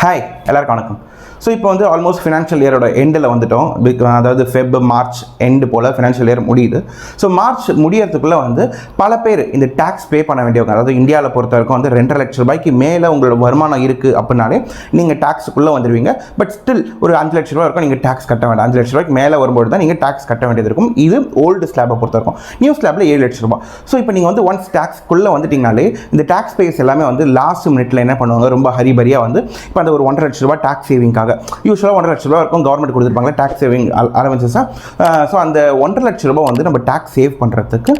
Hi எல்லாருக்கும் வணக்கம். So இப்போ வந்து ஆல்மோஸ்ட் ஃபினான்ஷியல் இயரோட எண்டில் வந்துட்டோம். அதாவது மார்ச் எண்டு போல் ஃபினான்ஷியல் இயர் முடியுது. ஸோ மார்ச் முடியறதுக்குள்ளே வந்து பல பேர் இந்த டேக்ஸ் பே பண்ண வேண்டியவங்க, அதாவது இந்தியாவில் பொறுத்த வரைக்கும் வந்து 2.5 லட்ச ரூபாய்க்கு மேலே உங்களோட வருமானம் இருக்குது அப்படின்னாலே நீங்கள் டேக்ஸுக்குள்ளே வந்துடுவீங்க. பட் ஸ்டில் ஒரு 5 லட்ச ரூபா இருக்கும் நீங்கள் டேக்ஸ் கட்ட வேண்டாம். 5 லட்ச ரூபாய்க்கு மேலே வரும்போது தான் நீங்கள் டேக்ஸ் கட்ட வேண்டியது இருக்கும். இது ஓல்டு ஸ்லாபை பொறுத்த இருக்கும். நியூ ஸ்லாபில் 7 லட்ச ரூபா. ஸோ இப்போ நீங்கள் வந்து ஒன்ஸ் டேக்ஸ்க்குள்ளே வந்துட்டிங்கனாலே இந்த டேக்ஸ் பேஸ் எல்லாமே வந்து லாஸ்ட் மினிட்ல என்ன பண்ணுவாங்க, ரொம்ப ஹரிபரியாக வந்து இப்போ அந்த ஒரு 1.5 லட்ச ரூபா டேக்ஸ் சேவிங்காக யூஸ்வலாக 1.5 லட்ச ரூபா இருக்கும் கவர்மெண்ட் கொடுத்துருப்பாங்க டேக்ஸ் சேவிங் அலவன்சஸாக. ஸோ அந்த 1.5 லட்ச ரூபா வந்து நம்ம டேக்ஸ் சேவ் பண்ணுறதுக்கு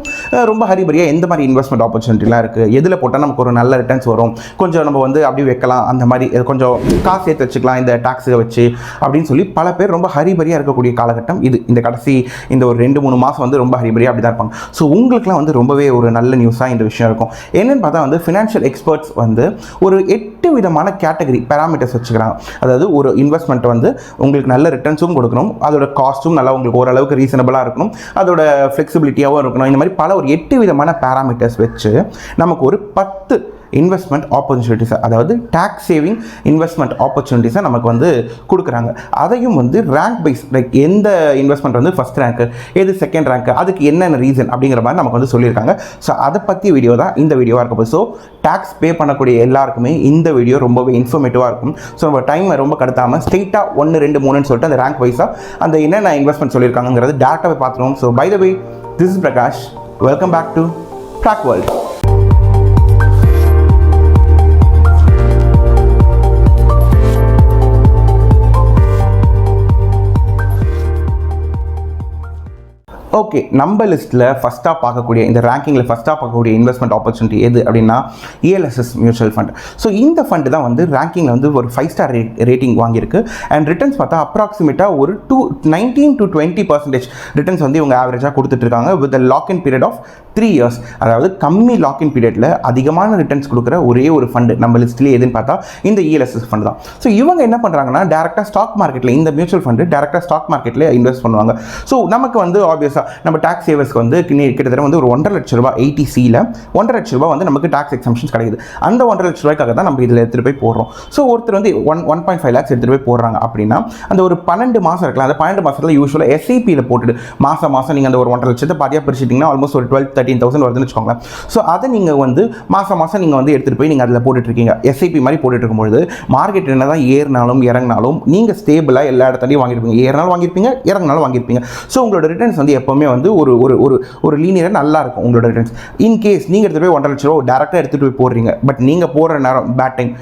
ரொம்ப ஹரிபரியாக எந்த மாதிரி இன்வெஸ்ட்மெண்ட் ஆப்பர்ச்சுனிட்டிலாம் இருக்குது, எதில் போட்டால் நமக்கு ஒரு நல்ல ரிட்டர்ன்ஸ் வரும், கொஞ்சம் நம்ம வந்து அப்படி வைக்கலாம், அந்த மாதிரி கொஞ்சம் காசு சேர்த்து வச்சுக்கலாம் இந்த டேக்ஸை வச்சு அப்படின்னு சொல்லி பல பேர் ரொம்ப ஹரிபரியாக இருக்கக்கூடிய காலகட்டம் இது. இந்த கடைசி இந்த ஒரு 2-3 மாதம் வந்து ரொம்ப ஹரிபரியாக அப்படி தான் இருப்பாங்க. ஸோ உங்களுக்குலாம் வந்து ரொம்பவே ஒரு நல்ல நியூஸாக இந்த விஷயம் இருக்கும். என்னென்னு பார்த்தா வந்து ஃபினான்ஷியல் எக்ஸ்பர்ட்ஸ் வந்து ஒரு 8 விதமான கேட்டகரி பேராமீட்டர்ஸ் வச்சுக்கிறாங்க. அதாவது ஒரு இன்வெஸ்ட்மெண்ட் வந்து உங்களுக்கு நல்ல ரிட்டர்ன்ஸும் கொடுக்கணும், அதோட காஸ்ட்டும் நல்லா உங்களுக்கு ஓரளவுக்கு ரீசனபிளாக இருக்கணும், அதோட ஃப்ளெக்சிபிலிட்டியாகவும் இருக்கணும். இந்த மாதிரி பல ஒரு 8 விதமான பேராமீட்டர்ஸ் வச்சு நமக்கு ஒரு 10 இன்வெஸ்ட்மெண்ட் ஆப்பர்ச்சுனிட்டிஸை, அதாவது டேக்ஸ் சேவிங் இன்வெஸ்ட்மெண்ட் ஆப்பர்ச்சுனிட்டிஸை நமக்கு வந்து கொடுக்குறாங்க. அதையும் வந்து ரேங்க் வைஸ், லைக் எந்த இன்வெஸ்ட்மெண்ட் வந்து ஃபஸ்ட் ரேங்க்கு, எது செகண்ட் ரேங்க்கு, அதுக்கு என்னென்ன ரீசன் அப்படிங்கிற மாதிரி நமக்கு வந்து சொல்லியிருக்காங்க. ஸோ அதை பற்றி வீடியோ தான் இந்த வீடியோவாக இருக்கப்போ. ஸோ டேக்ஸ் பே பண்ணக்கூடிய எல்லாருக்குமே இந்த வீடியோ ரொம்பவே இன்ஃபர்மேட்டிவாக இருக்கும். ஸோ நம்ம டைமை ரொம்ப கடத்தாமல் ஸ்ட்ரெயிட்டாக 1, 2, 3ன்னு சொல்லிட்டு அந்த ரேங்க் வைஸாக அந்த என்னென்ன இன்வெஸ்ட்மெண்ட் சொல்லியிருக்காங்கிறது டேரெக்டாக போய் பார்த்துருவோம். So by the way, this is Prakash. Welcome back to track world. Okay, நம்ம லிஸ்ட்டில் ஃபஸ்ட்டாக பார்க்கக்கூடிய இந்த ரேங்கிங்கில் ஃபஸ்ட்டாக பார்க்கக்கூடிய இன்வெஸ்ட்மெண்ட் ஆப்பர்ச்சுனிட்டி எது அப்படின்னா ELSS மியூச்சுவல் ஃபண்ட். ஸோ இந்த ஃபண்டு தான் வந்து ரேங்கிங்கில் வந்து ஒரு 5 ஸ்டார் ரேட்டிங் வாங்கியிருக்கு. அண்ட் ரிட்டர்ன்ஸ் பார்த்தா அப்ராக்சிமேட்டாக ஒரு 19 to 20% ரிட்டர்ன்ஸ் வந்து இவங்க ஆவரேஜாக கொடுத்துட்ருக்காங்க with lock in period of 3 years. அதாவது கம்மி லாக்இன் பீரியடில் அதிகமான ரிட்டர்ன்ஸ் கொடுக்குற ஒரே ஒரு ஃபண்டு நம்ம லிஸ்ட்லேயே எதுன்னு பார்த்தா இந்த ELSS ஃபண்ட் தான். ஸோ இவங்க என்ன பண்ணுறாங்கன்னா டேரெக்டாக ஸ்டாக் மார்க்கெட்டில், இந்த மியூச்சுவல் ஃபண்டு டேரெக்டாக ஸ்டாக் மார்க்கெட்டில் இன்வெஸ்ட் பண்ணுவாங்க. ஸோ நமக்கு வந்து ஆப்வியஸாக நம்ம டேக்ஸ் சேவர்ஸ்க்கு வந்து கிட்டத்தட்ட வந்து ஒரு 1.5 லட்ச ரூபா 80Cயில் 1.5 லட்ச ரூபா வந்து நமக்கு டேக்ஸ் எக்ஸம்ஷன்ஸ் கிடைக்குது. அந்த 1.5 லட்ச ரூபாய்க்காக தான் நம்ம இதில் எடுத்துகிட்டு போய் போடுறோம். ஸோ ஒருத்தர் வந்து 1.5 lakhs எடுத்துகிட்டு போய் போடுறாங்க அப்படின்னா அந்த ஒரு 12 மாதம் இருக்கலாம். அந்த 12 மாதத்தில் யூஸ்வலாக SIPயில் போட்டுட்டு மாதம் நீங்கள் அந்த ஒரு 1.5 லட்சத்தை பாதியாக பிரிச்சிட்டிங்கன்னா ஆல்மோஸ்ட் ஒரு 12-13,000 வருதுன்னு வச்சுக்கோங்க. ஸோ அதை நீங்கள் வந்து மாதம் நீங்கள் வந்து எடுத்துகிட்டு போய் நீங்கள் அதில் போட்டுட்ருக்கீங்க. SIP மாதிரி போட்டுட்டு இருக்கும்பொழுது மார்க்கெட் என்ன தான் ஏறினாலும் இறங்கினாலும் நீங்கள் ஸ்டேபிளாக எல்லா இடத்துலையும் வாங்கியிருப்பீங்க. ஏறினாலும் வாங்கியிருப்பீங்க, இறங்கினாலும் வாங்கியிருப்பீங்க. ஸோ உங்களோட ரிட்டர்ன்ஸ் வந்து எப்போவுமே வந்து ஒரு லீனியராக நல்லா இருக்கும் உங்களோட ரிட்டர்ன்ஸ். இன்கேஸ் நீங்கள் எடுத்துகிட்டு போய் 1.5 லட்ச ரூபா டேரெக்டாக எடுத்துகிட்டு போய் போடுறீங்க, பட் நீங்கள் போடுற நேரம் பேட் டைம்,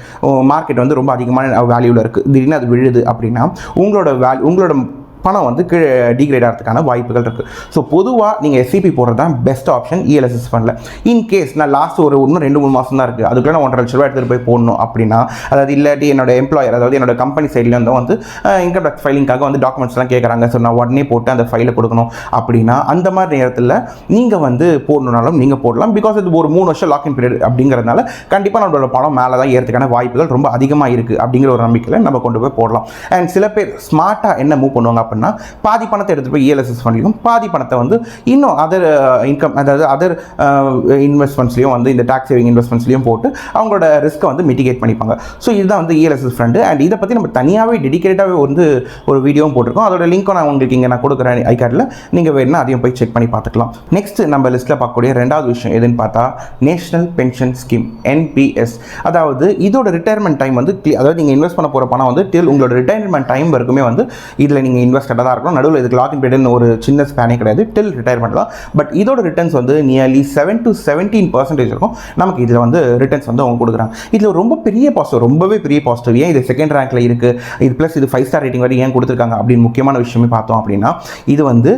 மார்க்கெட் வந்து ரொம்ப அதிகமான வேல்யூவில் இருக்குது, திடீர்னு அது விழுது அப்படின்னா உங்களோட பணம் வந்து கீழே டிகிரேட் ஆகிறதுக்கான வாய்ப்புகள் இருக்குது. ஸோ பொதுவாக நீங்கள் SIP போடுறது தான் பெஸ்ட் ஆப்ஷன் ELSS ஃபண்டில். இன்கேஸ் நான் லாஸ்ட் ஒரு 2-3 மாதம் தான் இருக்குது, அதுக்குள்ளே நான் 1.5 லட்ச ரூபா எடுத்துகிட்டு போய் போடணும் அப்படின்னா, அதாவது இல்லாட்டி என்னோட எம்ப்ளாயர், அதாவது என்னோட கம்பெனி சைட்லேருந்து வந்து இன்கம் டேக்ஸ் ஃபைலிங்காக வந்து டாக்குமெண்ட்ஸ்லாம் கேட்குறாங்க. ஸோ நான் உடனே போட்டு அந்த ஃபைலை கொடுக்கணும் அப்படின்னா அந்த மாதிரி நேரத்தில் நீங்கள் வந்து போடணுனாலும் நீங்கள் போடலாம். பிகாஸ் இது ஒரு 3 வருஷம் லாக்இன் பீரியட் அப்படிங்கிறதுனால கண்டிப்பாக நம்மளோட பணம் மேலே தான் ஏறதுக்கான வாய்ப்புகள் ரொம்ப அதிகமாக இருக்குது அப்படிங்கிற ஒரு நம்பிக்கையில் நம்ம கொண்டு போய் போடலாம். அண்ட் சில பேர் ஸ்மார்ட்டாக என்ன மூவ் பண்ணுவாங்க அப்படின்னா, பாதி பணத்தை எடுத்துகிட்டு போய் ELSS ஃபண்ட்லையும், பாதி பணத்தை வந்து இன்னும் அதர் இன்கம், அதாவது அதர் இன்வெஸ்ட்மெண்ட்ஸ்லையும் வந்து இந்த டேக்ஸ் சேவிங் இன்வெஸ்ட்மெண்ட்ஸ்லையும் போட்டு அவங்களோட ரிஸ்க்கை வந்து மிட்டிகேட் பண்ணிப்பாங்க. ஸோ இதுதான் வந்து ELSS ஃபண்டு. அண்ட் இதை பற்றி நம்ம தனியாகவே டெடிகேட்டாகவே வந்து ஒரு வீடியோவும் போட்டிருக்கோம். அதோட லிங்க்கும் நான் உங்களுக்கு இங்கே நான் கொடுக்குறேன் ஐகார்டில், நீங்கள் வேணும்னா அதையும் போய் செக் பண்ணி பார்த்துக்கலாம். நெக்ஸ்ட் நம்ம லிஸ்ட்டில் பார்க்கக்கூடிய 2வது விஷயம் எதுன்னு பார்த்தா நேஷனல் பென்ஷன் ஸ்கீம் NPS. அதாவது இதோட ரிட்டையர்மெண்ட் டைம் வந்து, அதாவது நீங்கள் இன்வெஸ்ட் பண்ண போகிற பணம் வந்து டில் உங்களோட ரிட்டையர்மெண்ட் டைம் வரைக்குமே வந்து இதில் நீங்கள் இன்வெஸ்டடாக தான் இருக்கணும். நடுவில் இதுக்கு லாக்இன் பீரியட்னு ஒரு சின்ன ஸ்பேனே கிடையாது, டில் ரிட்டையர்மெண்ட் தான். பட் இதோட ரிட்டர்ன்ஸ் வந்து நியர்லி 7 to 17% இருக்கும். நமக்கு இதில் வந்து ரிட்டர்ன்ஸ் வந்து அவங்க கொடுக்குறாங்க. இதில் ரொம்ப பெரிய பாசிட்டிவ், ரொம்பவே பெரிய பாசிட்டிவ். ஏன் இது செகண்ட் ரேங்க்ல இருக்குது, இது ப்ளஸ் இது 5 ஸ்டார் ரேட்டிங் வரை ஏன் கொடுத்துருக்காங்க அப்படின்னு முக்கியமான விஷயமே பார்த்தோம் அப்படின்னா, இது வந்து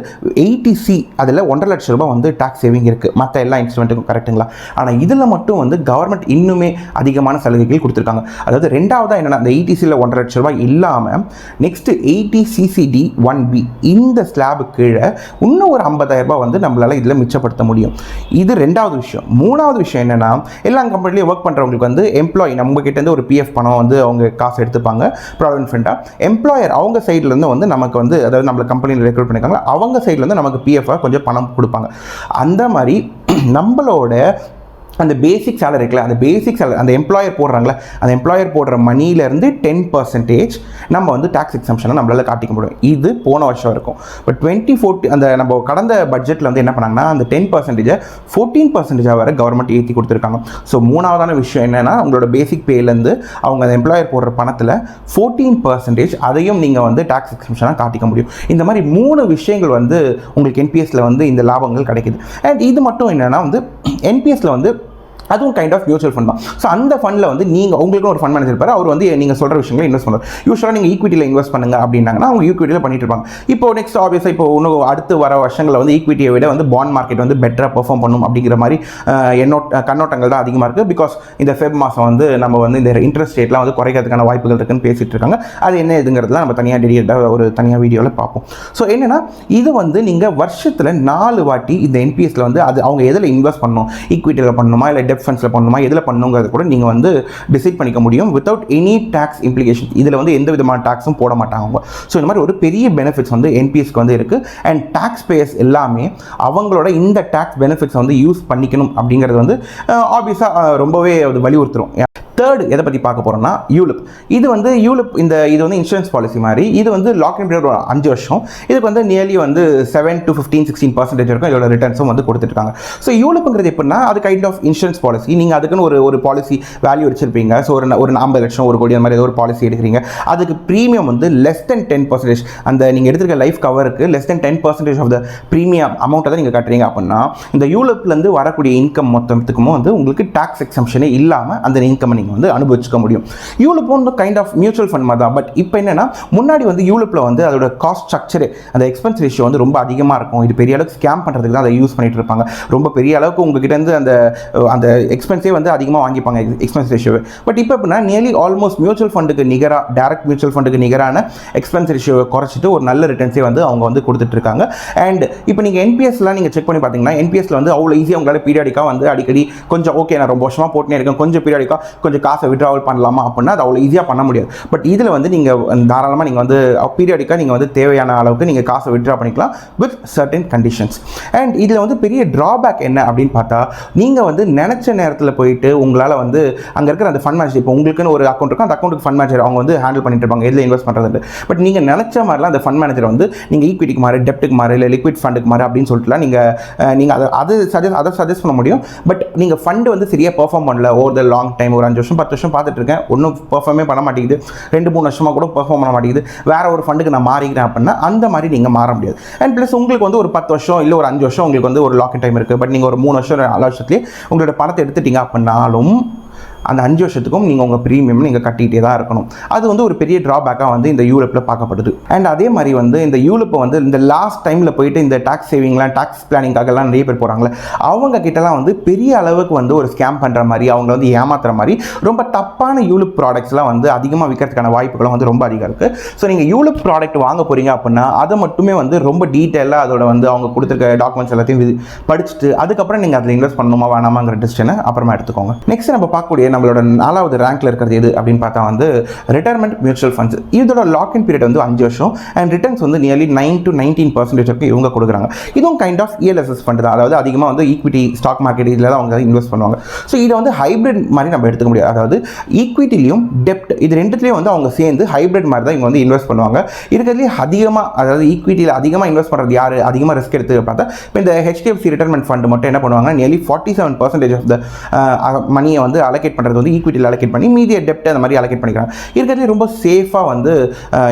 80C அதில் 1.5 லட்ச ரூபா வந்து டேக்ஸ் சேவிங் இருக்குது மற்ற எல்லா இன்ஸ்ட்ருமெண்ட்டுக்கும், கரெக்டுங்களா? ஆனால் இதில் மட்டும் வந்து கவர்மெண்ட் இன்னுமே அதிகமான சலுகைகள் கொடுத்துருக்காங்க. அதாவது ரெண்டாவதாக என்னென்னா, அந்த 80Cயில் 1.5 லட்ச ரூபாய் இல்லாமல் நெக்ஸ்ட் 80CCD 1B இந்த ஸ்லாபு கீழே இன்னும் ஒரு 50,000 ரூபாய் வந்து நம்மளால் இதில் மிச்சப்படுத்த முடியும். இது 2வது விஷயம். 3வது விஷயம் என்னென்னா, எல்லா கம்பெனிலையும் ஒர்க் பண்ணுறவங்களுக்கு வந்து எம்ப்ளாயி நம்ம கிட்டேருந்து ஒரு PF பணம் வந்து அவங்க காசு எடுத்துப்பாங்க ப்ராவிடென்ட் ஃபண்டாக. எம்ப்ளாயர் அவங்க சைட்லேருந்து வந்து நமக்கு வந்து, அதாவது நம்மளை கம்பெனியில் ரெக்ரூட் பண்ணியிருக்காங்க, அவங்க சைட்லேருந்து நமக்கு PF கொஞ்சம் பணம் கொடுப்பாங்க. அந்த மாதிரி நம்மளோட அந்த பேசிக் சேலரி இருக்குல்ல, அந்த பேசிக் சேலரி அந்த எம்ப்ளாயர் போடுறாங்களே, அந்த எம்ப்ளாயர் போடுற மணிலேருந்து 10% நம்ம வந்து டேக்ஸ் எக்ஸம்ஷனை நம்மளால் காட்டிக்க முடியும். இது போன வருஷம் இருக்கும். பட் 2014 அந்த நம்ம கடந்த பட்ஜெட்டில் வந்து என்ன பண்ணாங்கன்னா அந்த 10% 14% வரை கவர்மெண்ட் ஏற்றி கொடுத்துருக்காங்க. ஸோ மூணாவதான விஷயம் என்னென்னா, உங்களோட பேசிக் பேலேருந்து அவங்க அந்த எம்ப்ளாயர் போடுற பணத்தில் 14% அதையும் நீங்கள் வந்து டேக்ஸ் எக்ஸம்ஷனாக காட்டிக்க முடியும். இந்த மாதிரி 3 விஷயங்கள் வந்து உங்களுக்கு என்பிஎஸ்ல வந்து இந்த லாபங்கள் கிடைக்குது. அண்ட் இது மட்டும் என்னென்னா வந்து என்பிஎஸ்ல வந்து அதுவும் கைண்ட் ஆஃப் மியூச்சுவல் ஃபண்ட் தான். ஸோ அந்த ஃபண்டில் வந்து நீங்கள் உங்களுக்கு ஒரு ஃபண்ட் மேனேஜர் இருப்பார், அவர் வந்து நீங்கள் சொல்கிற விஷயங்களை இன்வெஸ்ட் பண்ணுவார். யூஸ்வலாக நீங்கள் ஈக்விட்டியில் இன்வெஸ்ட் பண்ணுங்க அப்படின்னாங்கன்னா அவங்க ஈக்விட்டியில் பண்ணிட்டு இருப்பாங்க. இப்போ நெக்ஸ்ட் ஆப்வியஸாக இப்போ இன்னும் அடுத்து வர வருஷங்களில் வந்து ஈக்விட்டியை விட வந்து பாண்ட் மார்க்கெட் வந்து பெட்டராக பெர்ஃபார்ம் பண்ணும் அப்படிங்கிற மாதிரி கண்ணோட்டங்கள் தான் அதிகமாக இருக்குது. பிகாஸ் இந்த ஃபெப் மாதம் வந்து நம்ம வந்து இந்த இன்ட்ரெஸ்ட் ரேட்லாம் வந்து குறைக்கிறதுக்கான வாய்ப்புகள் இருக்குன்னு பேசிகிட்டு இருக்காங்க. அது என்ன இதுங்கிறதுலாம் நம்ம தனியாக டெடிகேட்டாக ஒரு தனியாக வீடியோவில் பார்ப்போம். ஸோ என்னென்னா இது வந்து நீங்கள் வருஷத்தில் 4 வாட்டி இந்த என்பிஎஸ்ல வந்து அது அவங்க எதில் இன்வெஸ்ட் பண்ணணும், ஈக்விட்டியில் பண்ணணுமா இல்லை டெப்ட் ஃபண்ட்ஸில் பண்ணணுமா எதில் பண்ணுங்கிறது கூட நீங்கள் வந்து டிசைட் பண்ணிக்க முடியும் வித்தவுட் எனி டேக்ஸ் இம்ப்ளிகேஷன். இதில் வந்து எந்த விதமான டேக்ஸும் போட மாட்டாங்க அவங்க. ஸோ இந்த மாதிரி ஒரு பெரிய பெனிஃபிட்ஸ் வந்து என்பிஎஸ்க்கு வந்து இருக்குது. அண்ட் டேக்ஸ் பேயர்ஸ் எல்லாமே அவங்களோட இந்த டேக்ஸ் பெனிஃபிட்ஸ் வந்து யூஸ் பண்ணிக்கணும் அப்படிங்கிறது வந்து ஆப்வியஸாக ரொம்பவே அது வலியுறுத்துரும். தேர்டு எதை பற்றி பார்க்க போகிறோம்னா யூலிப். இது வந்து யூலிப் இது வந்து இன்சூரன்ஸ் பாலிசி மாதிரி. இது வந்து லாக்இன் பீரியட் 5 வருஷம். இதுக்கு வந்து நியர்லி வந்து 7 to 15-16% இருக்கும் இதோட ரிட்டர்ன்ஸும் வந்து கொடுத்துருக்காங்க. ஸோ யூலிப்புங்கிறது எப்படின்னா அது கைண்ட் ஆஃப் இன்சூரன்ஸ் பாலிசி. நீங்கள் அதுக்குன்னு ஒரு பாலிசி வேல்யூ வச்சிருப்பீங்க. ஸோ ஒரு 50 லட்சம் 1 கோடி அந்த மாதிரி ஏதோ ஒரு பாலிசி எடுக்கிறீங்க. அதுக்கு ப்ரீமியம் வந்து லெஸ் தென் 10%. அந்த நீங்கள் எடுத்துருக்க லைஃப் கவருக்கு less than 10% of the premium அமௌண்ட்டை தான் நீங்கள் கட்டுறீங்க அப்படின்னா இந்த யூலிப்லேருந்து வரக்கூடிய இன்கம் மொத்தத்துக்கும் வந்து உங்களுக்கு டேக்ஸ் எக்ஸம்ஷனே இல்லாமல் அந்த இன்கம் நீங்கள் வந்து அனுபவிச்சுக்க முடியும். யூலிப் வந்து கைண்ட் ஆஃப் மியூச்சுவல் ஃபண்ட் மாதிரி தான். பட் இப்போ என்னன்னா முன்னாடி வந்து யூலிப்ல வந்து அதோட காஸ்ட் ஸ்ட்ரக்சர் அந்த எக்ஸ்பென்ஸ் ரேஷியோ வந்து ரொம்ப அதிகமாக இருக்கும். இது பெரிய அளவுக்கு ஸ்கேம் பண்ணுறதுக்கு தான் அதை யூஸ் பண்ணிட்டு இருப்பாங்க. ரொம்ப பெரிய அளவுக்கு உங்ககிட்ட இருந்து அந்த எக்ஸ்பென்ஸே வந்து அதிகமாக வாங்கிப்பாங்க எக்ஸ்பென்ஸ் ரேஷியோ. பட் இப்போ எப்படின்னா நியர்லி ஆல்மோஸ்ட் மியூச்சுவல் ஃபண்டுக்கு நிகராக டைரக்ட் மியூச்சுவல் ஃபண்டுக்கு நிகரான எக்ஸ்பென்ஸ் ரேஷியோவை குறைச்சிட்டு ஒரு நல்ல ரிட்டர்ன்ஸே வந்து அவங்க வந்து கொடுத்துட்டு இருக்காங்க. அண்ட் இப்போ நீங்கள் என்பிஎஸ்லாம் நீங்கள் செக் பண்ணி பார்த்தீங்கன்னா என்பிஎஸ்ல வந்து அவ்வளோ ஈஸியாக உங்களால் பீரியாடிக்காக வந்து அடிக்கடி கொஞ்சம் ஓகே நான் ரொம்ப வருஷமாக போட்டுனே இருக்கேன் கொஞ்சம் பீரியாடிக்காக கொஞ்சம் காசை விட்ராவல் பண்ணலாமா அப்படின்னா அது அவ்வளோ ஈஸியாக பண்ண முடியாது. பட் இதில் வந்து நீங்கள் தாராளமாக நீங்கள் வந்து பீரியாடிக்காக நீங்கள் வந்து தேவையான அளவுக்கு நீங்கள் காசை விட்ரா பண்ணிக்கலாம் வித் சர்டன் கண்டிஷன்ஸ். அண்ட் இதில் வந்து பெரிய ட்ராபேக் என்ன அப்படின்னு பார்த்தா நீங்கள் வந்து நினச்ச நேரத்தில் போயிட்டு உங்களால் வந்து அங்கே இருக்கிற அந்த ஃபண்ட் மேனேஜர் இப்போ உங்களுக்குன்னு ஒரு அக்கௌண்ட் இருக்கும் அந்த அக்கௌண்ட்டுக்கு ஃபண்ட் மேனேஜர் அவங்க வந்து ஹேண்டில் பண்ணிட்டு இருப்பாங்க எதில் இன்வெஸ்ட் பண்ணுறது. பட் நீங்கள் நினச்ச மாதிரிலாம் அந்த ஃபண்ட் மேனேஜர் வந்து நீங்கள் ஈக்விட்டிக்கு மாறு டெப்ட்டுக்கு மாறு இல்லை லிக்விட் ஃபண்டுக்கு மாறு அப்படின்னு சொல்லிட்டுலாம் நீங்கள் அதை சஜஸ்ட் பண்ண முடியும். பட் நீங்கள் ஃபண்டு வந்து சரியாக பெர்ஃபார்ம் பண்ணல ஓவர் த லாங் டைம் ஒரு 5 வருஷம் 10 வருஷம் பார்த்துட்டு இருக்கேன் ஒன்றும் பெர்ஃபார்மே பண்ண மாட்டேங்குது 2-3 வருஷமாக கூட பெர்ஃபார்ம் பண்ண மாட்டேங்குது வேற ஒரு ஃபண்டுக்கு நான் மாறிக்கிறேன் அப்படின்னா அந்த மாதிரி நீங்கள் மாற முடியாது. அண்ட் ப்ளஸ் உங்களுக்கு வந்து ஒரு 10 வருஷம் இல்லை ஒரு 5 வருஷம் உங்களுக்கு வந்து ஒரு லாக் டைம் இருக்குது. பட் நீங்கள் ஒரு 3 வருஷம் 4 வருஷத்துலேயே உங்களோட பணத்தை எடுத்துட்டீங்க அப்படின்னாலும் அந்த 5 வருஷத்துக்கும் நீங்கள் உங்கள் ப்ரீமியம் நீங்கள் கட்டிகிட்டே தான் இருக்கணும். அது வந்து ஒரு பெரிய ட்ராபேக்காக வந்து இந்த யூலிப்பில் பார்க்கப்படுது. அண்ட் அதே மாதிரி வந்து இந்த யூலிப்பை வந்து இந்த லாஸ்ட் டைமில் போயிட்டு இந்த டேக்ஸ் சேவிங்லாம் டேக்ஸ் பிளானிங்காகலாம் நிறைய பேர் போகிறாங்களே அவங்க கிட்டலாம் வந்து பெரிய அளவுக்கு வந்து ஒரு ஸ்கேம் பண்ணுற மாதிரி அவங்கள வந்து ஏமாத்துற மாதிரி ரொம்ப தப்பான யூலிப் ப்ராடக்ட்ஸ்லாம் வந்து அதிகமாக விற்கிறதுக்கான வாய்ப்புகளும் வந்து ரொம்ப அதிகம் இருக்குது. ஸோ நீங்கள் யூலிப் ப்ராடக்ட் வாங்க போகிறீங்க அப்படின்னா அதை மட்டுமே வந்து ரொம்ப டீட்டெயிலாக அதோட வந்து அவங்க கொடுத்துருக்க டாக்குமெண்ட்ஸ் எல்லாத்தையும் படிச்சுட்டு அதுக்கப்புறம் நீங்கள் அதில் இன்வெஸ்ட் பண்ணணுமா வேணாமாங்கிற டிசிஷனை அப்புறமா எடுத்துக்கோங்க. நெக்ஸ்ட் நம்ம பார்க்கக்கூடிய நம்மளோட 4வது ரேங்க்ல இருக்கிறது எது அப்படின்னு பார்த்தா வந்து ரிட்டையர்மெண்ட் மியூச்சுவல் ஃபண்ட்ஸ். இதோட லாக்இன் பீரியட் வந்து 5 வருஷம் அண்ட் ரிட்டர்ன்ஸ் வந்து நியர்லி 9 to 19% வரைக்கும் இவங்க கொடுக்குறாங்க. இதுவும் கைண்ட் ஆஃப் இஎல்எஸ்எஸ் ஃபண்ட் தான். அதாவது அதிகமாக வந்து ஈக்விட்டி ஸ்டாக் மார்க்கெட் இதில் தான் அவங்க இன்வெஸ்ட் பண்ணுவாங்க. ஸோ இதை வந்து ஹைப்ரிட் மாதிரி நம்ம எடுத்துக்க முடியாது. அதாவது ஈக்விட்டிலையும் டெப்ட் இது ரெண்டுத்துலேயும் வந்து அவங்க சேர்ந்து ஹைப்ரிட் மாதிரி தான் இவங்க வந்து இன்வெஸ்ட் பண்ணுவாங்க. இருக்கிறதுலேயே அதிகமாக அதாவது ஈக்விட்டியில் அதிகமாக இன்வெஸ்ட் பண்ணுறது யார் அதிகமாக ரிஸ்க் எடுத்து பார்த்தா இப்போ இந்த HDFC ரிட்டையர்மெண்ட் ஃபண்ட் மட்டும் என்ன பண்ணுவாங்க நியர்லி 47% ஆஃப் த மணியை வந்து அலோகேட் பண்ணுறது வந்து ஈக்விட்டியில் அலோகேட் பண்ணி மீதிய டெப்ட் அந்த மாதிரி அலோகேட் பண்ணிக்கிறாங்க. இருக்கிறதுலே ரொம்ப சேஃபாக வந்து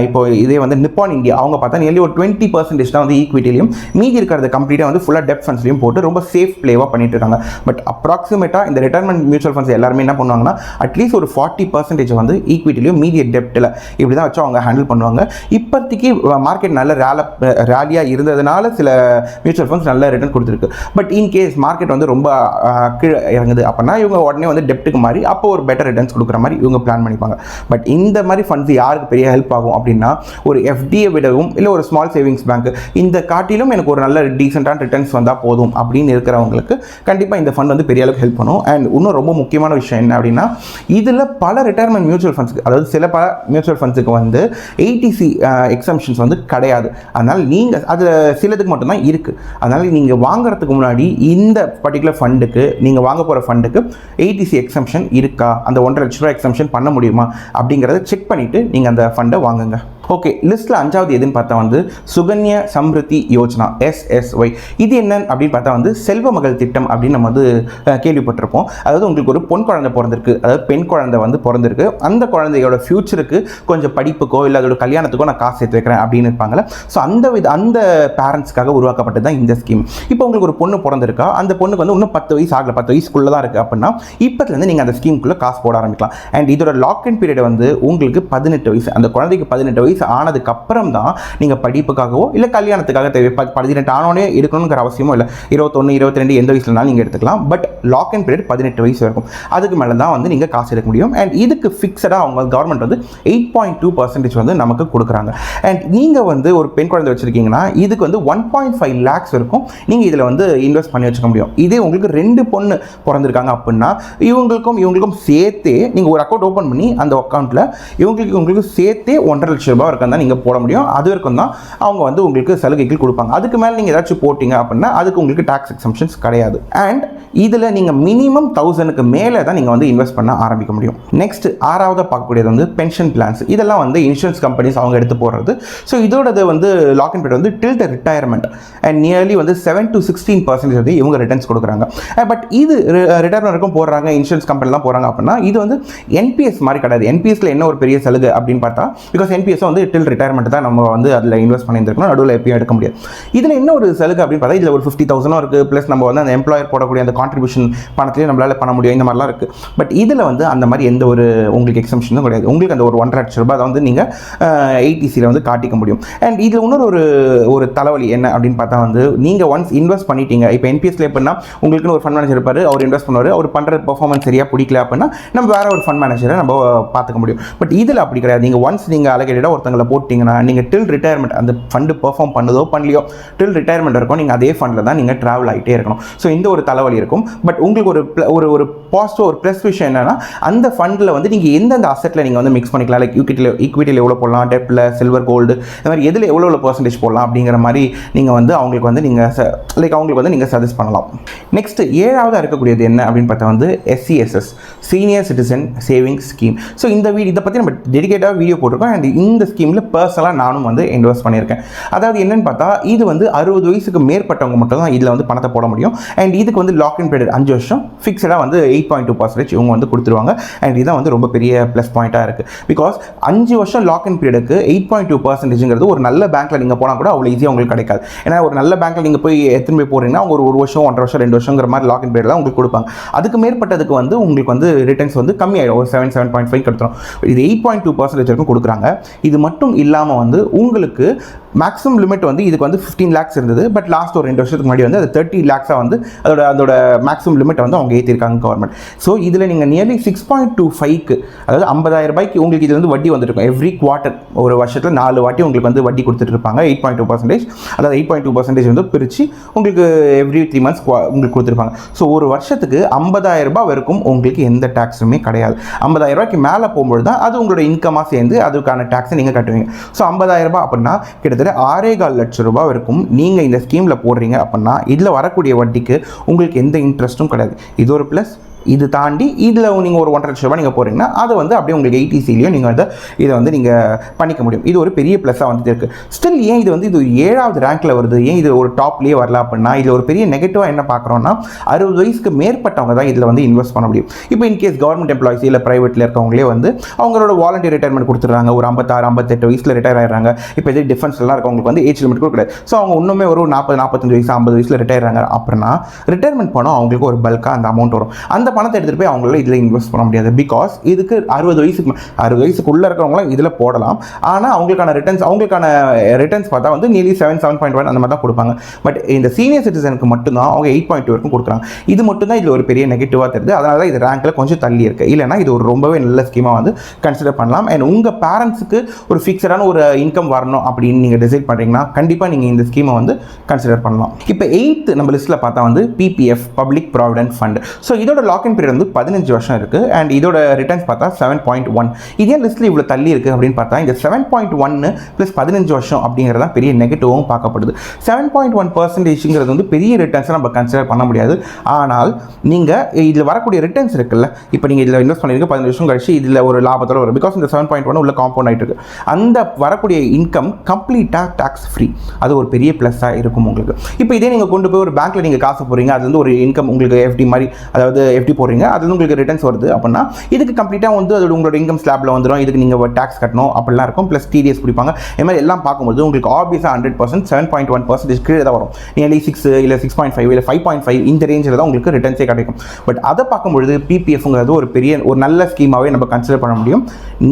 இப்போ இதே வந்து நிப்பான் இந்தியா அவங்க பார்த்தா நியர்லி ஒரு 20% தான் வந்து ஈக்விட்டிலையும் மீதி இருக்கிறது கம்ப்ளீட்டாக வந்து ஃபுல்லாக டெப்ட் ஃபண்ட்ஸ்லையும் போட்டு ரொம்ப சேஃப் பிளேவாக பண்ணிட்டு இருக்காங்க. பட் அப்ராக்சிமேட்டாக இந்த ரிட்டையர்மெண்ட் மியூச்சுவல் ஃபண்ட்ஸ் எல்லாருமே என்ன பண்ணுவாங்கன்னா அட்லீஸ்ட் ஒரு 40% வந்து ஈக்விட்டிலையும் மீதிய டெப்ட்டில் இப்படி தான் வச்சு அவங்க ஹேண்டில் பண்ணுவாங்க. இப்போதைக்கு மார்க்கெட் நல்ல ரேலியாக இருந்ததுனால சில மியூச்சுவல் ஃபண்ட்ஸ் நல்ல ரிட்டர்ன் கொடுத்துருக்கு. பட் இன்கேஸ் மார்க்கெட் வந்து ரொம்ப கீழே இறங்குது அப்படின்னா இவங்க உடனே வந்து டெப்ட்டுக்கு மாறி மாதிரி அப்போ ஒரு பெட்டர் ரிட்டர்ன்ஸ் கொடுக்குற மாதிரி இவங்க பிளான் பண்ணிப்பாங்க. பட் இந்த மாதிரி ஃபண்ட்ஸ் யாருக்கு பெரிய ஹெல்ப் ஆகும் அப்படின்னா, ஒரு எஃப்டியை விடவும் இல்லை ஒரு ஸ்மால் சேவிங்ஸ் பேங்க் இந்த காட்டிலும் எனக்கு ஒரு நல்ல டீசெண்டான ரிட்டர்ன்ஸ் வந்தால் போதும் அப்படின்னு இருக்கிறவங்களுக்கு கண்டிப்பாக இந்த ஃபண்ட் வந்து பெரிய அளவுக்கு ஹெல்ப் பண்ணும். அண்ட் இன்னும் ரொம்ப முக்கியமான விஷயம் என்ன அப்படின்னா, இதில் பல ரிட்டையர்மெண்ட் மியூச்சுவல் ஃபண்ட்ஸுக்கு, அதாவது பல மியூச்சுவல் ஃபண்ட்ஸுக்கு வந்து ஏடிசி எக்ஸம்ஷன்ஸ் வந்து கிடையாது. அதனால் நீங்கள் அதில் சிலதுக்கு மட்டும்தான் இருக்குது. அதனால் நீங்கள் வாங்குறதுக்கு முன்னாடி இந்த பர்டிகுலர் ஃபண்டுக்கு, நீங்கள் வாங்க போகிற ஃபண்டுக்கு ஏடிசி எக்ஸம்ஷன் இருக்கா, அந்த 1.5 லட்ச ரூபா எக்ஸம்ஷன் பண்ண முடியுமா அப்படிங்கிறத செக் பண்ணிவிட்டு நீங்கள் அந்த ஃபண்டை வாங்குங்க. ஓகே, லிஸ்ட்டில் 5வது எதுன்னு பார்த்தா வந்து சுகன்யா சம்ருத்தி யோஜனா, SSY. இது என்ன அப்படின்னு பார்த்தா வந்து செல்வ மகள் திட்டம் அப்படின்னு நம்ம வந்து கேள்விப்பட்டிருப்போம். அதாவது உங்களுக்கு ஒரு பொன் குழந்தை பிறந்திருக்கு, அதாவது பெண் குழந்தை வந்து பிறந்திருக்கு, அந்த குழந்தையோட ஃபியூச்சருக்கு கொஞ்சம் படிப்புக்கோ இல்லை அதோட கல்யாணத்துக்கோ நான் காசு சேர்த்து வைக்கிறேன் அப்படின்னு இருப்பாங்களே. ஸோ அந்த பேரண்ட்ஸ்க்காக உருவாக்கப்பட்டது தான் இந்த ஸ்கீம். இப்போ உங்களுக்கு ஒரு பொண்ணு பிறந்திருக்கா, அந்த பொண்ணுக்கு வந்து இன்னும் 10 வயசு ஆகலை, 10 வயசுக்குள்ளே தான் இருக்குது அப்படின்னா இப்போத்துலேருந்து நீங்கள் அந்த ஸ்கீமுக்குள்ளே காசு போட ஆரம்பிக்கலாம். அண்ட் இதோட லாக்இன் பீரியட் வந்து உங்களுக்கு 18 வயசு, அந்த குழந்தைக்கு 18 வயசு ஆனதுக்கு அப்புறம் தான் நீங்கள் படிப்புக்காகவோ இல்லை கல்யாணத்துக்காக தேவை. 18 ஆனோடனே எடுக்கணுங்கிற அவசியமும் இல்லை. 21, 22 எந்த வயசுலனாலும் நீங்கள் எடுத்துக்கலாம். பட் லாக்இன் பீரியட் 18 வயசு இருக்கும். அதுக்கு மேலே தான் வந்து நீங்கள் காசு எடுக்க முடியும். அண்ட் இதுக்கு ஃபிக்ஸடாக அவங்க கவர்மெண்ட் வந்து 8.2% வந்து நமக்கு கொடுக்குறாங்க. அண்ட் நீங்கள் வந்து ஒரு பெண் குழந்தை வச்சுருக்கீங்கன்னா இதுக்கு வந்து 1.5 lakhs இருக்கும். நீங்கள் இதில் வந்து இன்வெஸ்ட் பண்ணி வச்சுக்க முடியும். இதே உங்களுக்கு 2 பொண்ணு பிறந்திருக்காங்க அப்படின்னா இவங்களுக்கும் சேர்த்தே நீங்கள் ஒரு அக்கௌண்ட் ஓப்பன் பண்ணி அந்த அக்கௌண்ட்டில் உங்களுக்கு சேர்த்தே 1.5 லட்ச ரூபாய் இருக்கும் தான் நீங்கள் போட முடியும். அது வரைக்கும் தான் அவங்க வந்து உங்களுக்கு சலுகைகள் கொடுப்பாங்க. அதுக்கு மேலே நீங்கள் ஏதாச்சும் போட்டிங்க அப்படின்னா அதுக்கு உங்களுக்கு டாக்ஸ் எக்ஸம்ஷன்ஸ் கிடையாது. அண்ட் இதில் நீங்கள் மினிமம் 1000க்கு மேலே தான் நீங்கள் வந்து இன்வெஸ்ட் பண்ண ஆரம்பிக்க முடியும். நெக்ஸ்ட் 6வது பார்க்கக்கூடியது வந்து பென்ஷன் பிளான்ஸ். இதெல்லாம் வந்து இன்சூரன்ஸ் கம்பெனிஸ் அவங்க எடுத்து போடுறது. ஸோ இதோடது வந்து லாக்இன் பீரியட் வந்து டில் த ரிட்டையர்மெண்ட் அண்ட் நியர்லி வந்து 7 to 16% வந்து இவங்க ரிட்டர்ன்ஸ் கொடுக்குறாங்க. பட் இது ரிட்டையர்மெண்ட் வரைக்கும் போடுறாங்க, இன்சூரன்ஸ் கம்பெனிலாம் போகிறாங்க அப்படின்னா இது வந்து என்பிஎஸ் மாதிரி கிடையாது. என்பிஎஸ்ல என்ன ஒரு பெரிய சலுகை அப்படின்னு பார்த்தா, பிகாஸ் என்பிஎஸ் வந்து டில் ரிட்டையர்மெண்ட் தான் நம்ம வந்து அதில் இன்வெஸ்ட் பண்ணியிருக்கணும், நடுவில் எப்பயும் எடுக்க முடியாது. இதில் என்ன ஒரு சலுகை அப்படின்னு பார்த்தா, இதில் ஒரு 50,000 இருக்குது, ப்ளஸ் நம்ம வந்து அந்த எம்ப்ளாயர் போடக்கூடிய அந்த கான்ட்ரிபியூஷன் பணத்துலேயும் நம்மளால் பண்ண முடியும், இந்த மாதிரிலாம் இருக்குது. பட் இதில் வந்து அந்த மாதிரி எந்த ஒரு உங்களுக்கு எக்ஸம்ஷனும் கிடையாது. உங்களுக்கு அந்த ஒரு 1.5 லட்ச ரூபாய் வந்து நீங்கள் ஏடிசியில் வந்து காட்டிக்க முடியும். அண்ட் இதில் இன்னொரு ஒரு தலைவலி என்ன அப்படின்னு பார்த்தா வந்து, நீங்கள் ஒன்ஸ் இன்வெஸ்ட் பண்ணிட்டீங்க, இப்போ என்பிஎஸ்ல எப்படின்னா உங்களுக்குன்னு ஒரு ஃபண்ட் மேனேஜர் இருப்பார், அவர் இன்வெஸ்ட் பண்ணுவார், அவர் பண்ணுற பெர்ஃபார்மன்ஸ் சரியாக பிடிக்கல அப்படின்னா நம்ம வேற ஒரு ஃபண்ட் மேனேஜரை நம்ம பார்த்துக்க முடியும். பட் இதில் அப்படி கிடையாது. நீங்கள் ஒன்ஸ் நீங்கள் அலோகேட்டடாக ஒருத்தங்களை போட்டிங்கன்னா நீங்கள் டில் ரிட்டையர்மெண்ட் அந்த ஃபண்டு பெர்ஃபார்ம் பண்ணுதோ பண்ணலையோ டில் ரிட்டையர்மெண்ட் இருக்கும், நீங்கள் அதே ஃபண்டில் தான் நீங்கள் ட்ராவல் ஆகிட்டே இருக்கணும். ஸோ இந்த ஒரு தலைவலி இருக்கும். பட் உங்களுக்கு ஒரு பாசிட்டிவ் ஒரு ப்ளஸ் விஷயம் என்னன்னா, அந்த ஃபண்டில் வந்து நீங்கள் எந்தெந்த அசெட்டில் நீங்கள் வந்து மிக்ஸ் பண்ணிக்கலாம், லைக் ஈக்விட்டியில் எவ்வளோ போடலாம், டெப்டில், சில்வர், கோல்டு, இந்த மாதிரி எதில் எவ்வளோ பர்சன்டேஜ் போடலாம் அப்படிங்கிற மாதிரி நீங்கள் வந்து அவங்களுக்கு வந்து நீங்கள் சஜஸ்ட் பண்ணலாம். நெக்ஸ்ட் 7வது இருக்கக்கூடியது என்ன அப்படின்னு பார்த்தா வந்து SCSS, senior citizen savings scheme. So இதை பற்றி நம்ம டெடிகேட்டாக வீடியோ போட்டிருக்கோம். அண்ட் இந்த ஸ்கீமில் பர்சனலாக நானும் வந்து இன்வெஸ்ட் பண்ணியிருக்கேன். அதாவது என்னென்னு பார்த்தா, இது வந்து 60 வயசுக்கு மேற்பட்டவங்க மட்டும் தான் இதில் வந்து பணத்தை போட முடியும். அண்ட் இதுக்கு வந்து லாக்இன் பீரியட் 5 வருஷம், ஃபிக்ஸடாக வந்து 8.2% இவங்க வந்து கொடுத்துருவாங்க. அண்ட் இதான் வந்து ரொம்ப பெரிய ப்ளஸ் பாயிண்ட்டாக இருக்குது. பிகாஸ் 5 வருஷம் லாக்இன் பீரியடுக்கு 8.2%ங்கிறது ஒரு நல்ல பேங்க்கில் நீங்கள் போனால் கூட அவ்வளோ ஈஸியாக உங்களுக்கு கிடைக்காது. ஏன்னா ஒரு நல்ல பேங்க்கில் நீங்கள் போய் எத்தனை போய் போகிறீங்கன்னா அவங்க ஒரு வருஷம், 1.5 வருஷம், 2 வருஷங்கிற மாதிரி லாக்இன் பீரியட் தான் உங்களுக்கு கொடுப்பாங்க. அதுக்கு மேற்பட்டதுக்கு வந்து உங்களுக்கு வந்து ரிட்டர்ன்ஸ் வந்து கம்மியாகிடும், ஒரு 7.5 கிடைச்சிடும். இது 8.2% வரைக்கும் கொடுக்குறாங்க. இது மட்டும் இல்லாமல் வந்து உங்களுக்கு மேக்ஸிமம் லிமிட் வந்து இதுக்கு வந்து 15 lakhs இருந்தது. பட் லாஸ்ட் ஒரு 2 வருஷத்துக்கு முன்னாடி வந்து அது 30 lakhs வந்து அதோட மேக்ஸிமம் லிமிட் வந்து அவங்க ஏற்றிருக்காங்க கவர்மெண்ட். ஸோ இதில் நீங்கள் நியர்லி 6.25க்கு, அதாவது 50,000 ரூபாய்க்கு உங்களுக்கு இதில் வந்து வட்டி வந்துருக்கும். எவ்ரி குவார்ட்டர், ஒரு வருஷத்தில் 4 வாட்டி உங்களுக்கு வந்து வட்டி கொடுத்துட்டு இருப்பாங்க. 8.2%, அதாவது 8.2% வந்து பிரித்து உங்களுக்கு எவ்ரி 3 months உங்களுக்கு கொடுத்துருப்பாங்க. ஸோ ஒரு வருஷத்துக்கு 50,000 ரூபாய் வரைக்கும் உங்களுக்கு எந்த டேக்ஸுமே கிடையாது. 50,000 ரூபாய்க்கு மேலே போகும்போது தான் அது உங்களோட இன்கமாக சேர்ந்து அதுக்கான டேக்ஸை நீங்கள் கட்டுவீங்க. ஸோ 50,000 ரூபாய் அப்படின்னா கிட்டத்தட்ட 6.25 லட்சம் ரூபாய் வரைக்கும் நீங்கள் இந்த ஸ்கீமில் போடுறீங்க அப்படின்னா இதில் வரக்கூடிய வட்டிக்கு உங்களுக்கு எந்த இன்ட்ரெஸ்ட்டும் கிடையாது. இது ஒரு ப்ளஸ். இது தாண்டி இதில் நீங்கள் ஒரு 1.5 லட்ச ரூபாய் நீங்கள் போகிறீங்கன்னா அதை வந்து அப்படியே உங்களுக்கு ஏடிசிலையும் நீங்கள் இதை வந்து நீங்கள் பண்ணிக்க முடியும். இது ஒரு பெரிய ப்ளஸ்ஸாக வந்துட்டு இருக்குது. ஸ்டில் ஏன் இது 7வது ரேங்க்கில் வருது, ஏன் இது ஒரு டாப்லேயே வரல அப்படின்னா, இதில் ஒரு பெரிய நெகட்டிவாக என்ன பார்க்குறோன்னா, 60 வயசுக்கு மேற்பட்டவங்க தான் இதில் வந்து இன்வெஸ்ட் பண்ண முடியும். இப்போ இன்கேஸ் கவர்மெண்ட் எம்ப்ளாயிஸ் இல்லை ப்ரைவேட்டில் இருக்கவங்களே வந்து அவங்களோட வாலண்டியர் ரிட்டையர்மெண்ட் கொடுத்துட்றாங்க, ஒரு 56, 58 வயசில் ரிட்டையர் ஆகிறாங்க. இப்போ இதே டிஃபென்ஸ்லாம் இருக்கவங்களுக்கு வந்து ஏஜ் லிமிட் கூட கிடையாது. ஸோ அவங்க இன்னுமே ஒரு 40, 45 வயசு, 50 வயசில் ரிட்டையர் ஆகிறாங்க அப்படின்னா ரிட்டையர்மெண்ட் பணம் அவங்களுக்கு ஒரு பல்காக அந்த அமௌண்ட் வரும். அந்த அந்த பணத்தை எடுத்துகிட்டு போய் அவங்களால இதில் இன்வெஸ்ட் பண்ண முடியாது. பிகாஸ் இதுக்கு 60 வயசுக்குள்ளே இருக்கிறவங்களாம் இதில் போடலாம். ஆனால் அவங்களுக்கான ரிட்டர்ன்ஸ் பார்த்தா வந்து நியர்லி 7.1 அந்த மாதிரி தான் கொடுப்பாங்க. பட் இந்த சீனியர் சிட்டிசனுக்கு மட்டும்தான் அவங்க 8.2 வரைக்கும் கொடுக்குறாங்க. இது மட்டும் தான் இதில் ஒரு பெரிய நெகட்டிவாக தெரியுது. அதனால தான் இது ரேங்க்கில் கொஞ்சம் தள்ளி இருக்குது. இல்லைனா இது ஒரு ரொம்பவே நல்ல ஸ்கீமாக வந்து கன்சிடர் பண்ணலாம். அண்ட் உங்கள் பேரண்ட்ஸுக்கு ஒரு ஃபிக்ஸடான ஒரு இன்கம் வரணும் அப்படின்னு நீங்கள் டிசைட் பண்ணுறீங்கன்னா கண்டிப்பாக நீங்கள் இந்த ஸ்கீமை வந்து கன்சிடர் பண்ணலாம். இப்போ 8th நம்ம லிஸ்ட்டில் பார்த்தா வந்து PPF public provident fund. So இதோட லாக்இன் பீரியட் வந்து 15 வருஷம் இருக்குது. அண்ட் இதோட ரிட்டர்ன்ஸ் பார்த்தா 7.1. இதே லிஸ்ட்டில் இவ்வளோ தள்ளி இருக்குது அப்படின்னு பார்த்தா இந்த 7.1 + 15 வருஷம் அப்படிங்கிறது தான் பெரிய நெகட்டிவும் பார்க்கப்படுது. 7.1% வந்து பெரிய ரிட்டர்ன்ஸை நம்ம கன்சிடர் பண்ண முடியாது. ஆனால் நீங்கள் இதில் வரக்கூடிய ரிட்டர்ன்ஸ் இருக்குல்ல, இப்போ நீங்கள் இதில் இன்வெஸ்ட் பண்ணியிருக்க 15 வருஷம் கழிச்சு இதில் ஒரு லாபத்தோடு வரும். பிகாஸ் இந்த 7.1 உள்ள காம்பவுண்ட் ஆகிட்டு இருக்குது. அந்த வரக்கூடிய இன்கம் கம்ப்ளீட்டாக டேக்ஸ் ஃப்ரீ. அது ஒரு பெரிய ப்ளஸ்ஸாக இருக்கும் உங்களுக்கு. இப்போ இதே நீங்கள் கொண்டு போய் ஒரு பேங்க்கில் நீங்கள் காசு போடுறீங்க, அது வந்து ஒரு இன்கம் உங்களுக்கு FD மாதிரி, அதாவது FD போடுறீங்க, அது வந்து உங்களுக்கு ரிட்டர்ன்ஸ் வருது அப்படின்னா இதுக்கு கம்ப்ளீட்டாக வந்து அது உங்களோட இன்கம் ஸ்லாப்பில் வந்துடும். இதுக்கு நீங்கள் டேக்ஸ் கட்டணும் அப்படிலாம் இருக்கும். ப்ளஸ் TDS பிடிப்பாங்க. இது மாதிரி எல்லாம் பார்க்கும்போது உங்களுக்கு ஆப்வியஸாக 100% 7.1% கீழே தான் வரும். நியர்லி 6 இல்லை 6.5 இல்லை 5.5 இந்த ரேஞ்சில் தான் உங்களுக்கு ரிட்டர்ன்ஸே கிடைக்கும். பட் அதை பார்க்கும்பொழுது PPFங்கிறது ஒரு நல்ல ஸ்கீமாகவே நம்ம கன்சிடர் பண்ண முடியும்.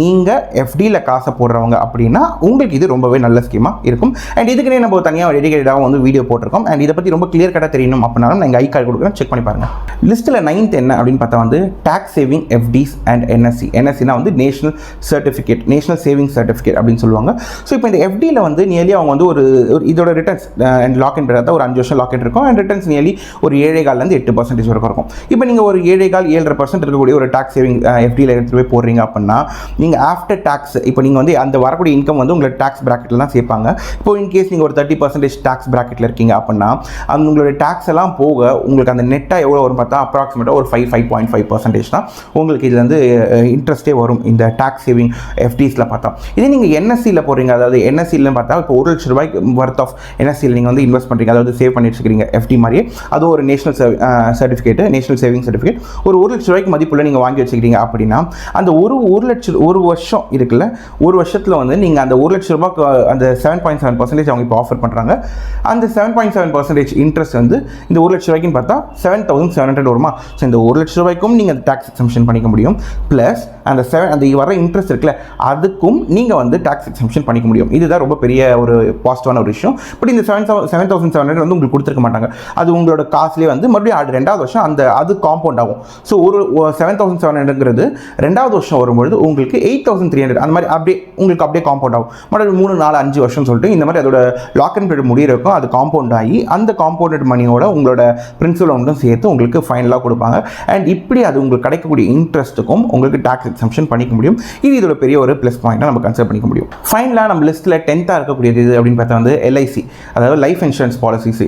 நீங்கள் FDயில் காசை போடுறவங்க அப்படின்னா உங்களுக்கு இது ரொம்பவே நல்ல ஸ்கீமாக இருக்கும். அண்ட் இதுக்குன்னே நம்ம தனியாக டெடிகேட்டடாக வந்து வீடியோ போட்டிருக்கோம். அண்ட் இதை பற்றி ரொம்ப கிளியர் கட்டாக தெரியணும் அப்படின்னாலும் நான் ஐ கார்டு கொடுக்குறேன், செக் பண்ணி பாருங்கள். லிஸ்ட்டில் 9th என்ன அப்படின்னு பார்த்தா வந்து டேக்ஸ் சேவிங் FDs அண்ட் NSCனா வந்து நேஷனல் சேவிங் சர்டிஃபிகேட் அப்படின்னு சொல்லுவாங்க. ஸோ இப்போ இந்த FDயில் வந்து நியர்லி அவங்க வந்து ஒரு இதோட ரிட்டர்ன்ஸ் அண்ட் லாக்இன் பீரியட் ஒரு 5 வருஷம் லாக்இன் இருக்கும். அண்ட் ரிட்டர்ன்ஸ் நியர்லி ஒரு 7.4% 8% வரைக்கும் இருக்கும். இப்போ நீங்கள் ஒரு 7.5-7.5% இருக்கக்கூடிய ஒரு டேக்ஸ் சேவிங் FDயில் எடுத்துகிட்டு போய் போடுறீங்க அப்படின்னா நீங்கள் ஆஃப்டர் டேக்ஸ் இப்போ நீங்கள் வந்து அந்த வரக்கூடிய இன்கம் வந்து உங்களுக்கு டேக்ஸ் ப்ராக்கெட்டில் தான் சேர்ப்பாங்க. இப்போ இன்கேஸ் நீங்கள் ஒரு 30% டேக்ஸ் ப்ராக்கெட்டில் இருக்கீங்க அப்படின்னா உங்களுடைய டேக்ஸ் எல்லாம் போக உங்களுக்கு அந்த நெட்டாக எவ்வளோ வரும் பார்த்தா அப்ராக்சிமேட்டாக ஒரு 5.5% தான் உங்களுக்கு இதில் வந்து இன்ட்ரெஸ்ட்டே வரும் இந்த டேக்ஸ் சேவிங் FDஸில் பார்த்தா. இதே நீங்கள் NSCயில் போடுறீங்க, அதாவது NSCயில் பார்த்தா இப்போ 1 லட்ச ரூபாய்க்கு ஒர்த் ஆஃப் NSCயில் நீங்கள் வந்து இன்வெஸ்ட் பண்ணுறீங்க, அதாவது சேவ் பண்ணி வச்சுக்கிறீங்க FD மாதிரியே. அது ஒரு நேஷனல் சேவிங் சர்டிஃபிகேட் ஒரு 1 லட்ச ரூபாய்க்கு மதிப்புள்ள நீங்கள் வாங்கி வச்சுக்கிறீங்க அப்படின்னா அந்த ஒரு வருஷம் இருக்குல்ல, ஒரு வருஷத்தில் வந்து நீங்கள் அந்த 1 லட்ச ரூபாய்க்கு அந்த 7.7% அவங்க இப்போ ஆஃபர் பண்ணுறாங்க. அந்த 7.7% இன்ட்ரெஸ்ட் வந்து இந்த 1 லட்ச ரூபாய்க்குன்னு பார்த்தா 7,700 வருமா. ஸோ இந்த 1 லட்ச ரூபாய்க்கும் நீங்கள் அந்த டேக்ஸ் எக்ஸம்ஷன் பண்ணிக்க முடியும். ப்ளஸ் அந்த வர இன்ட்ரெஸ்ட் இருக்குல்ல அதுக்கும் நீங்கள் வந்து டேக்ஸ் எக்ஸம்ஷன் பண்ணிக்க முடியும். இதுதான் ரொம்ப பெரிய ஒரு பாசிட்டிவான ஒரு விஷயம். பட் இந்த 7,700 வந்து உங்களுக்கு கொடுத்துருக்க மாட்டாங்க. அது உங்களோட காசுலேயே வந்து மறுபடியும் 2வது வருஷம் அது காம்பவுண்ட் ஆகும். ஸோ ஒரு 7,700ங்கிறது 2வது வருஷம் வரும்பொழுது உங்களுக்கு 8,300 அந்த மாதிரி அப்படியே காம்பவுண்ட் ஆகும். மறுபடியும் 3, 4, 5 வருஷம் சொல்லிட்டு இந்த மாதிரி அதோட லாக்இன் பீரியட் முடியிருக்கும். அது காம்பவுண்ட் ஆகி அந்த காம்பவுண்டட் மணியோட உங்களோட பிரின்சிபல் அமௌண்ட்டும் சேர்த்து உங்களுக்கு ஃபைனலாக கொடுப்பாங்க. அண்ட் இப்படி அது உங்களுக்கு கிடைக்கக்கூடிய இன்ட்ரெஸ்ட்டுக்கும் உங்களுக்கு டேக்ஸ் எக்ஸம்ஷன் பண்ணிக்க முடியும். இது இதோட பெரிய ஒரு ப்ளஸ் பாயிண்டாக நம்ம கன்சிடர் பண்ணிக்க முடியும். ஃபைனலாக நம்ம லிஸ்ட்டில் 10th இருக்கக்கூடியது இது அப்படின்னு பார்த்தா வந்து LIC, அதாவது லைஃப் இன்சூரன்ஸ் பாலிசிஸ்.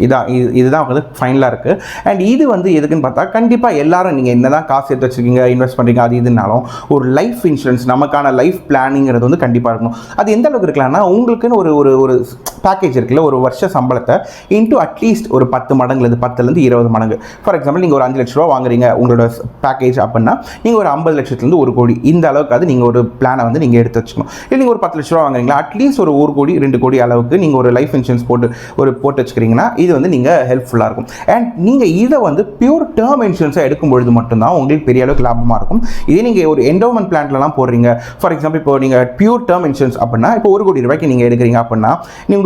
இதுதான் வந்து ஃபைனலாக இருக்குது. அண்ட் இது வந்து எதுக்குன்னு பார்த்தா கண்டிப்பாக எல்லாரும் நீங்கள் என்ன தான் காசு எடுத்து வச்சுருக்கீங்க, இன்வெஸ்ட் பண்ணுறீங்க, அது இதுனாலும் ஒரு லைஃப் இன்சூரன்ஸ் நமக்கான லைஃப் பிளானிங்கிறது வந்து கண்டிப்பாக இருக்கணும். அது எந்த அளவுக்கு இருக்கலாம்னா உங்களுக்குன்னு ஒரு பேக்கேஜ் இருக்குல்ல, ஒரு வருஷ சம்பளத்தை இன்ட்டு அட்லீஸ்ட் ஒரு 10 மடங்கு 10லேருந்து 20 மடங்கு. ஃபார் எக்ஸாம்பிள் நீங்கள் ஒரு 5 லட்ச ரூபா வாங்குறீங்க உங்களோட பேக்கேஜ் அப்படின்னா நீங்கள் ஒரு 50 லட்சத்துலேருந்து 1 கோடி இந்த அளவுக்கு அது நீங்கள் ஒரு பிளானை வந்து நீங்கள் எடுத்து வச்சுக்கணும். இல்லை நீங்கள் ஒரு 10 லட்ச ரூபா வாங்குறீங்களா, அட்லீஸ்ட் ஒரு 1 கோடி 2 கோடி அளவுக்கு நீங்கள் ஒரு லைஃப் இன்சூரன்ஸ் போட்டு வச்சுக்கிறீங்கன்னா இது வந்து நீங்கள் ஹெல்ப்ஃபுல்லாக இருக்கும். அண்ட் நீங்கள் இதை வந்து பியூர் டேர்ம் இன்சூரன்ஸாக எடுக்கும்பொழுது மட்டும்தான் உங்களுக்கு பெரிய அளவுக்கு லாபமாக இருக்கும். இதே நீங்கள் ஒரு என்டோமெண்ட் பிளான்லாம் போடுறீங்க, ஃபார் எக்ஸாம்பிள் இப்போ நீங்கள் பியூர் டேர்ம் இன்சூரன்ஸ் அப்படின்னா இப்போ 1 கோடி ரூபாய்க்கு நீங்கள் எடுக்கிறீங்க அப்படின்னா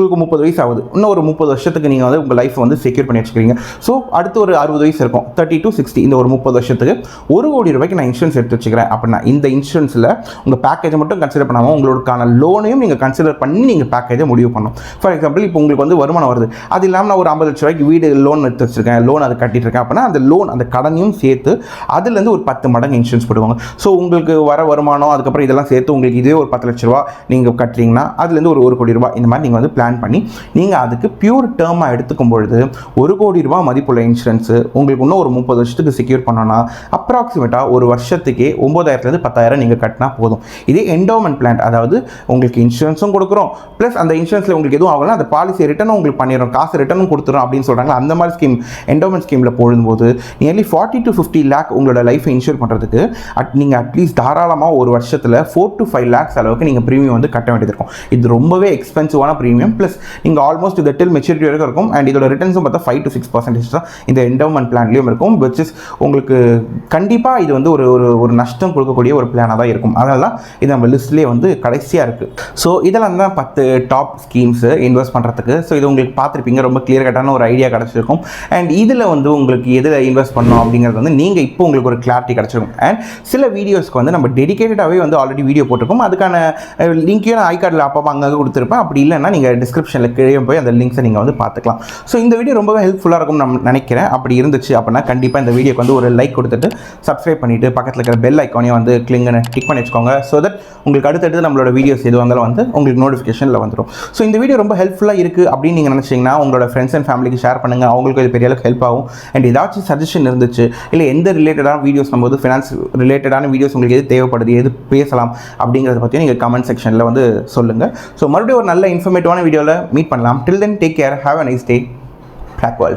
உங்களுக்கு 30 வயசு ஆகுது. இன்னும் ஒரு 30 வருஷத்துக்கு நீங்கள் வந்து உங்கள் லைஃப் வந்து செக்யூர் பண்ணி வச்சுக்கிறீங்க. ஸோ அடுத்து ஒரு 60 வயசு இருக்கும், 30 to 60, இந்த ஒரு 30 வருஷத்துக்கு 1 கோடி ரூபாய்க்கு நான் இன்சூரன்ஸ் எடுத்து வச்சுக்கிறேன் அப்படின்னா இந்த இன்சூரன்ஸில் உங்கள் பேக்கேஜை மட்டும் கன்சிடர் பண்ணாமல் உங்களுக்கான லோனையும் நீங்கள் கன்சிடர் பண்ணி நீங்கள் பேக்கேஜை முடிவு பண்ணணும். ஃபார் எக்ஸாம்பிள் இப்போ உங்களுக்கு வந்து வருமானம் வருது, அது இல்லாமல் நான் ஒரு 50 லட்ச ரூபாய்க்கு வீடு லோன் எடுத்து வச்சிருக்கேன், லோன் அதை கட்டிட்டு இருக்கேன் அப்படின்னா அந்த கடனையும் சேர்த்து அதுலேருந்து ஒரு 10 மடங்கு இன்சூரன்ஸ் போடுவாங்க. ஸோ உங்களுக்கு வர வருமானம் அதுக்கப்புறம் இதெல்லாம் சேர்த்து உங்களுக்கு இதே ஒரு 10 லட்ச ரூபா நீங்கள் கட்டுறீங்கன்னா அதுலேருந்து ஒரு 1 கோடி ரூபாய் இந்த மாதிரி நீங்கள் வந்து பிளான் பண்ணி நீங்கள் அதுக்கு பியூர் டேர்மாக எடுத்துக்கும் பொழுது 1 கோடி ரூபாய் மதிப்புள்ள இன்சூரன்ஸு உங்களுக்கு இன்னும் ஒரு 30 வருஷத்துக்கு செக்யூர் பண்ணோன்னா அப்ராக்சிமேட்டாக ஒரு வருஷத்துக்கே 9,000லேருந்து 10,000 நீங்கள் கட்டினா போதும். இதே என்டோமெண்ட் பிளான், அதாவது உங்களுக்கு இன்சூரன்ஸும் கொடுக்குறோம் ப்ளஸ் அந்த இன்சூரன்ஸில் உங்களுக்கு எதுவும் ஆகலாம் அந்த பாலிசி ரிட்டர்னும் உங்களுக்கு பண்ணிடுறோம், காசு ரிட்டர்னும் கொடுத்துரும் அப்படின்னு சொல்கிறாங்க. அந்த மாதிரி ஸ்கீம் என்டோமெண்ட் ஸ்கீமில் போடும்போது நியர்லி 40 to 50 lakh உங்களோட லைஃப்பை இன்சூர் பண்ணுறதுக்கு நீங்கள் அட்லீஸ்ட் தாராளமாக ஒரு வருஷத்தில் 4 to 5 lakhs அளவுக்கு நீங்கள் ப்ரீமியம் வந்து கட்ட வேண்டியது இருக்கும். இது ரொம்பவே எக்ஸ்பென்சிவான ப்ரீமியம். ப்ளஸ் நீங்கள் ஆல்மோஸ்ட் இது டில் மெச்சூரிட்டி வரைக்கும் இருக்கும். அண்ட் இதோட ரிட்டர்ன்ஸும் பார்த்தா 5 to 6% தான் இந்த என்டோமெண்ட் பிளான்லேயும் இருக்கும். விச் இஸ் உங்களுக்கு கண்டிப்பாக இது வந்து ஒரு நஷ்டம் கொடுக்கக்கூடிய ஒரு பிளானாக தான் இருக்கும். அதனால தான் இது நம்ம லிஸ்ட்லேயே வந்து கடைசியாக இருக்குது. ஸோ இதெல்லாம் தான் 10 டாப் ஸ்கீம்ஸு இன்வெஸ்ட் பண்ணுறதுக்கு. ஸோ இது உங்களுக்கு பார்த்துருப்பீங்க, ரொம்ப கிளியர் கட்டான ஒரு ஐடியா கிடச்சிருக்கும். அண்ட் இதில் வந்து உங்களுக்கு எதில் இன்வெஸ்ட் பண்ணணும் அப்படிங்கிறது வந்து நீங்கள் இப்போ உங்களுக்கு ஒரு கிளாரிட்டி கிடச்சிருக்கும். அண்ட் சில வீடியோஸ்க்கு வந்து நம்ம டெடிகேட்டடாகவே வந்து ஆல்ரெடி வீடியோ போட்டிருக்கோம். அதுக்கான லிங்க்கையும் நான் ஐகார்டில் அப்போ அங்கே கொடுத்துருப்பேன். அப்படி இல்லைன்னா நீங்கள் டிஸ்கிரிப்ஷனில் கீழே போய் அந்த லிங்க்ஸை நீங்கள் வந்து பார்த்துக்கலாம். ஸோ இந்த வீடியோ ரொம்பவே ஹெல்ப்ஃபுல்லாக இருக்கும் நான் நினைக்கிறேன். அப்படி இருந்துச்சு அப்படின்னா கண்டிப்பாக இந்த வீடியோக்கு வந்து ஒரு லைக் கொடுத்துட்டு சப்ஸ்கிரைப் பண்ணிவிட்டு பக்கத்தில் இருக்கிற பெல் ஐக்கானையும் வந்து கிளிக் பண்ணி வச்சுக்கோங்க. ஸோ தட் உங்களுக்கு அடுத்தடுத்து நம்மளோட வீடியோஸ் எது வந்தாலும் வந்து உங்களுக்கு நோட்டிஃபிகேஷனில் வந்துடும். ஸோ இந்த வீடியோ ரொம்ப ஹெல்ப்ஃபுல்லாக இருக்குது அப்படின்னு நீங்கள் நினச்சிங்கன்னா உங்களோட ஃப்ரெண்ட்ஸ் அண்ட் ஃபேமிலிக்கு ஷேர் பண்ணுங்கள். அவங்களுக்கு இது பெரிய அளவுக்கு ஹெல்ப் ஆகும். அண்ட் ஏதாச்சும் சஜஷன் இருந்துச்சு, இல்லை எந்த ரிலேட்டடான வீடியோஸ் நம்ம வந்து ஃபினான்ஸ் ரிலேட்டடான வீடியோஸ் உங்களுக்கு எது தேவைப்படுது, எது பேசலாம் அப்படிங்கிறத பற்றியும் நீங்கள் கமெண்ட் செக்ஷனில் வந்து சொல்லுங்கள். ஸோ மறுபடியும் ஒரு நல்ல இன்ஃபர்மேட்டிவான வீடியோவில் மீட் பண்ணலாம். Till then take care, have a nice day. Black world.